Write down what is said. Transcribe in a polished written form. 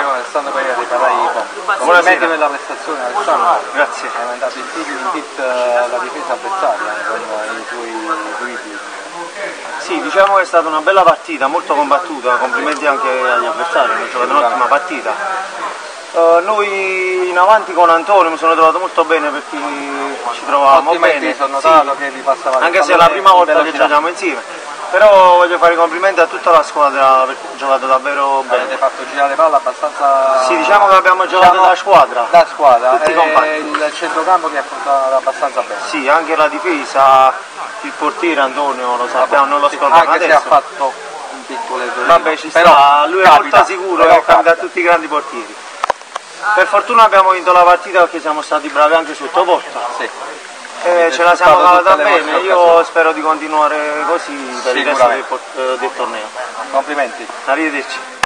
Milano Alessandro Pereira dei Paraibo. Complimenti per la prestazione Alessandro. Grazie. Hai mandato il titolo in hit la difesa avversaria con i tuoi tweet. Sì, diciamo che è stata una bella partita, molto combattuta, complimenti anche agli avversari, hanno giocato un'ottima partita. Noi in avanti con Antonio mi sono trovato molto bene perché ci trovavamo bene, ho notato che vi passavate anche se è la prima volta che giochiamo insieme, però voglio fare i complimenti a tutta la squadra perché ha giocato davvero bene. Avete fatto girare palla abbastanza... Sì, diciamo che abbiamo giocato da squadra. Da squadra, tutti il centrocampo che ha funzionato abbastanza bene. Sì, anche la difesa, il portiere Antonio lo sappiamo, non lo scordiamo anche adesso. se ha fatto un piccolo errore. Vabbè, ci però sta, lui è capita, molto sicuro e capita a tutti i grandi portieri. Per fortuna abbiamo vinto la partita perché siamo stati bravi anche sotto porta. Sì. Ce la siamo cavata bene, io spero di continuare così per il resto del torneo. Complimenti. Arrivederci.